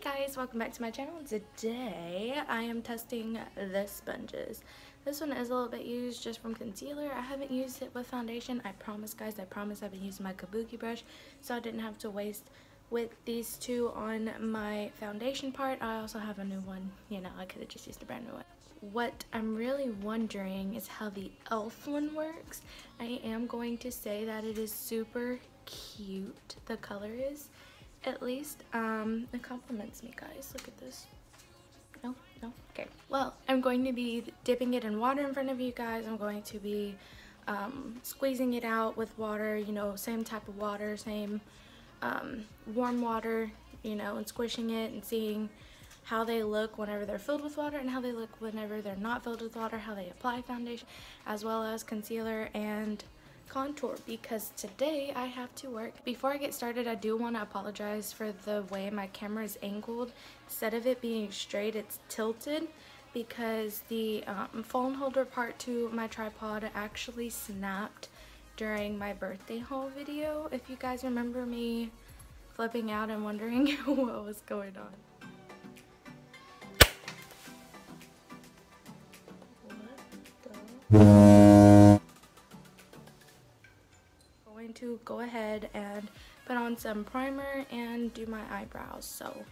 guys, welcome back to my channel. Today I am testing the sponges. This one is a little bit used just from concealer. I haven't used it with foundation. I promise guys, I promise I've been using my kabuki brush, so I didn't have to waste with these two on my foundation part. I also have a new one, you know, I could have just used a brand new one. What I'm really wondering is how the E.L.F one works. I am going to say that it is super cute, the color is. At least, it compliments me, guys. Look at this. No? Okay. Well, I'm going to be dipping it in water in front of you guys. I'm going to be squeezing it out with water, you know, same type of water, same warm water, you know, and squishing it and seeing how they look whenever they're filled with water and how they look whenever they're not filled with water, how they apply foundation, as well as concealer and contour, because today I have to work. Before I get started, I do want to apologize for the way my camera is angled. Instead of it being straight, it's tilted because the phone holder part to my tripod actually snapped during my birthday haul video. If you guys remember me flipping out and wondering what was going on. To go ahead and put on some primer and do my eyebrows. So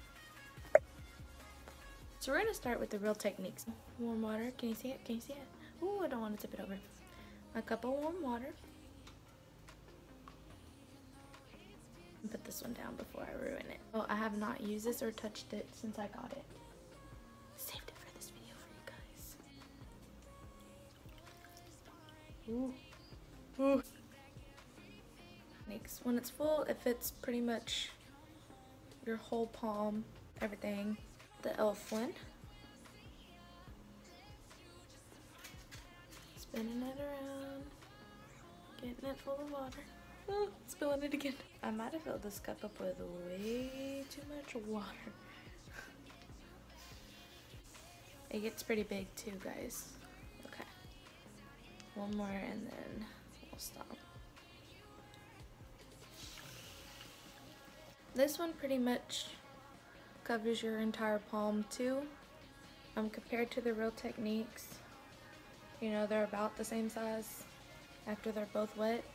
we're gonna start with the real techniques. Warm water. Can you see it? Can you see it? Ooh, I don't want to tip it over. A cup of warm water. Put this one down before I ruin it. Oh, I have not used this or touched it since I got it. Saved it for this video for you guys. Ooh. Ooh. When it's full, it fits pretty much your whole palm, everything. The E.L.F one. Spinning it around, getting it full of water. Oh, spilling it again. I might have filled this cup up with way too much water. It gets pretty big too, guys. Okay. One more and then we'll stop. This one pretty much covers your entire palm too. Compared to the Real Techniques, you know, they're about the same size after they're both wet.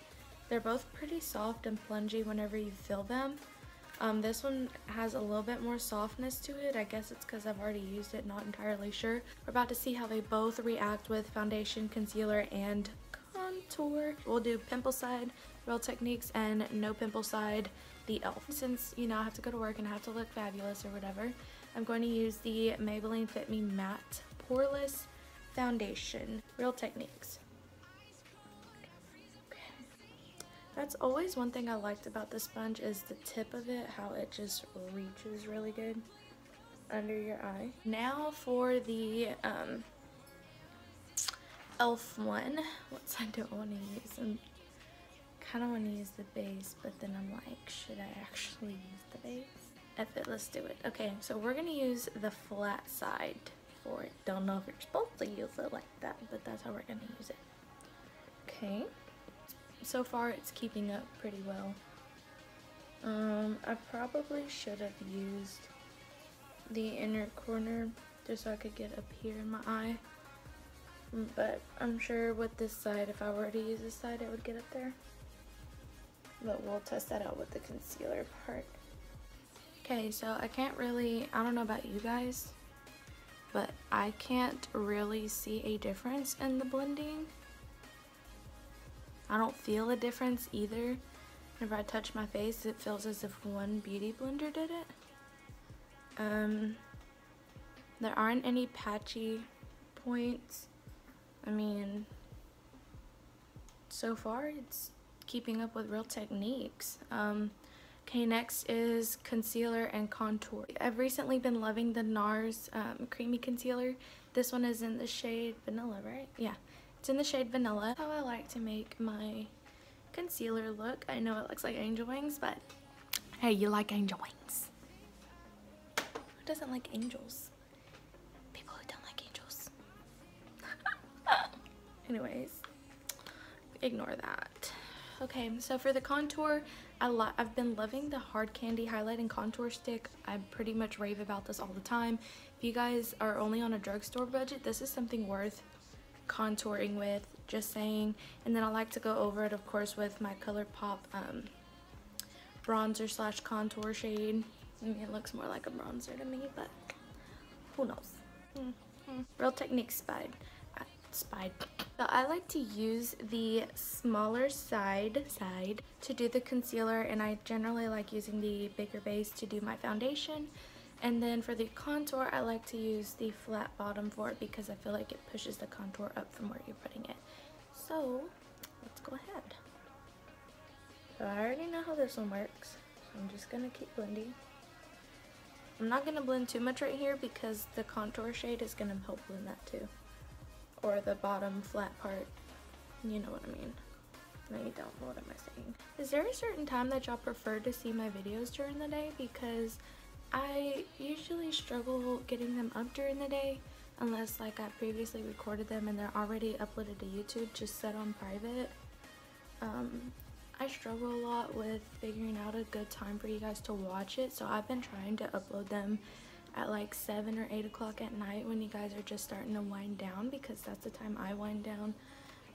They're both pretty soft and spongy whenever you feel them. This one has a little bit more softness to it. I guess it's because I've already used it, not entirely sure. We're about to see how they both react with foundation, concealer, and contour. We'll do pimple side, Real Techniques, and no pimple side, the E.L.F. Since, you know, I have to go to work and I have to look fabulous or whatever, I'm going to use the Maybelline Fit Me Matte Poreless Foundation, Real Techniques. Okay. That's always one thing I liked about the sponge, is the tip of it, how it just reaches really good under your eye. Now for the E.L.F. one, what side do I want to use? I kind of want to use the base, but then I'm like, should I actually use the base? F it, let's do it. Okay, so we're going to use the flat side for it. Don't know if you're supposed to use it like that, but that's how we're going to use it. Okay. So far, it's keeping up pretty well. I probably should have used the inner corner just so I could get up here in my eye. But I'm sure with this side, if I were to use this side, it would get up there. But we'll test that out with the concealer part. Okay, so I don't know about you guys, but I can't really see a difference in the blending. I don't feel a difference either. Whenever I touch my face, it feels as if one beauty blender did it. There aren't any patchy points. I mean, so far it's keeping up with Real Techniques. Okay, next is concealer and contour. I've recently been loving the NARS creamy concealer. This one is in the shade Vanilla, right? Yeah, it's in the shade Vanilla. That's how I like to make my concealer look. I know it looks like angel wings, but hey, you like angel wings. Who doesn't like angels? People who don't like angels. Anyways, ignore that. Okay, so for the contour, I've been loving the Hard Candy Highlighting Contour Stick. I pretty much rave about this all the time. If you guys are only on a drugstore budget, this is something worth contouring with, just saying. And then I like to go over it, of course, with my ColourPop bronzer slash contour shade. I mean, it looks more like a bronzer to me, but who knows. Real Techniques Spied. So I like to use the smaller side to do the concealer, and I generally like using the bigger base to do my foundation. And then for the contour, I like to use the flat bottom for it because I feel like it pushes the contour up from where you're putting it. So let's go ahead. So I already know how this one works, so I'm just gonna keep blending. I'm not gonna blend too much right here because the contour shade is gonna help blend that too. Or the bottom flat part, you know what I mean. No, you don't. What am I saying? Is there a certain time that y'all prefer to see my videos during the day? Because I usually struggle getting them up during the day unless like I previously recorded them and they're already uploaded to YouTube, just set on private. I struggle a lot with figuring out a good time for you guys to watch it, so I've been trying to upload them at like 7 or 8 o'clock at night when you guys are just starting to wind down, because that's the time I wind down,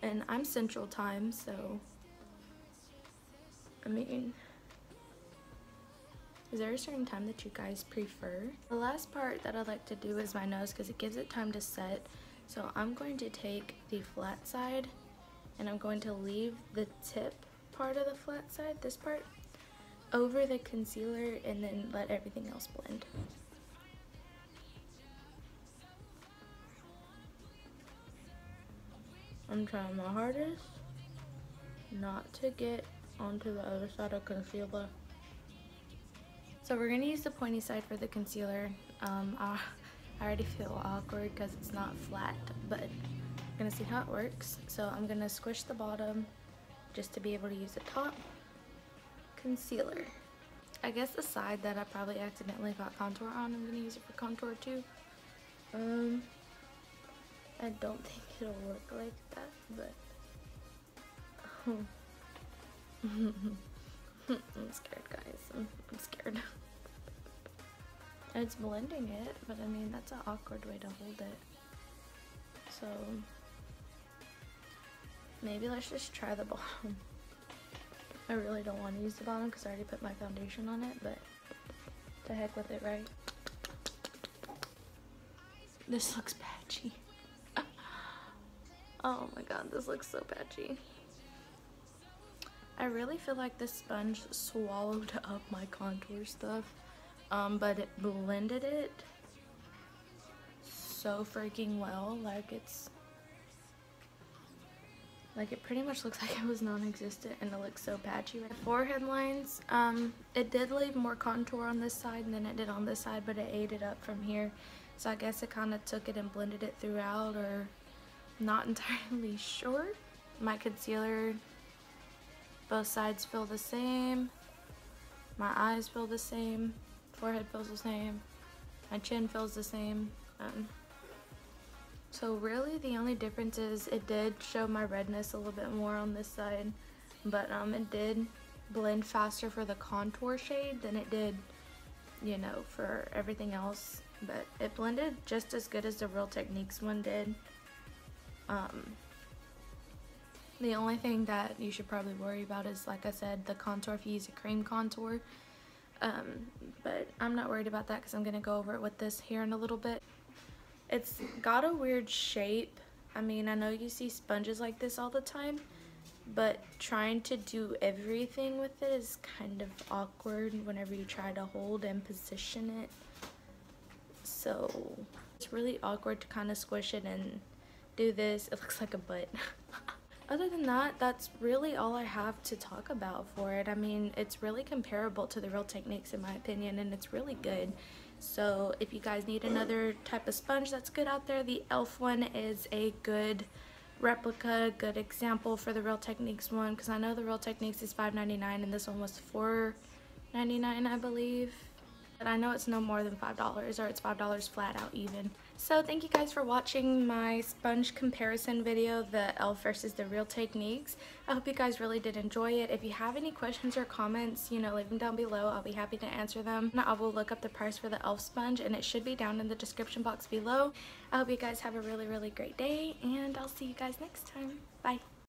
and I'm Central Time, so I mean, is there a certain time that you guys prefer? The last part that I like to do is my nose because it gives it time to set. So I'm going to take the flat side and I'm going to leave the tip part of the flat side, this part, over the concealer and then let everything else blend. I'm trying my hardest not to get onto the other side of concealer. So we're gonna use the pointy side for the concealer. I already feel awkward because it's not flat, but we're gonna see how it works. So I'm gonna squish the bottom just to be able to use the top concealer. I guess the side that I probably accidentally got contour on, I'm gonna use it for contour too. I don't think it'll work like that, but I'm scared, guys. I'm scared. It's blending it, but I mean, that's an awkward way to hold it. So maybe let's just try the bottom. I really don't want to use the bottom because I already put my foundation on it, but the heck with it, right? This looks patchy. Oh my god, this looks so patchy. I really feel like this sponge swallowed up my contour stuff, but it blended it so freaking well. Like it pretty much looks like it was non-existent, and it looks so patchy. The forehead lines, it did leave more contour on this side than it did on this side, but it ate it up from here. So I guess it kind of took it and blended it throughout, or not entirely sure. My concealer, both sides feel the same. My eyes feel the same. Forehead feels the same. My chin feels the same. So really the only difference is it did show my redness a little bit more on this side, but it did blend faster for the contour shade than it did, you know, for everything else. But it blended just as good as the Real Techniques one did. The only thing that you should probably worry about is, like I said, the contour if you use a cream contour. But I'm not worried about that because I'm going to go over it with this here in a little bit. It's got a weird shape. I mean, I know you see sponges like this all the time, but trying to do everything with it is kind of awkward whenever you try to hold and position it. So it's really awkward to kind of squish it and do this. It looks like a butt. Other than that, that's really all I have to talk about for it. I mean, it's really comparable to the Real Techniques in my opinion, and it's really good. So if you guys need another type of sponge that's good out there, the E.L.F one is a good replica, good example for the Real Techniques one, because I know the Real Techniques is $5.99 and this one was $4.99, I believe. But I know it's no more than $5, or it's $5 flat out even. So thank you guys for watching my sponge comparison video, the E.L.F versus the Real Techniques. I hope you guys really did enjoy it. If you have any questions or comments, you know, leave them down below. I'll be happy to answer them. I will look up the price for the E.L.F sponge, and it should be down in the description box below. I hope you guys have a really, really great day, and I'll see you guys next time. Bye.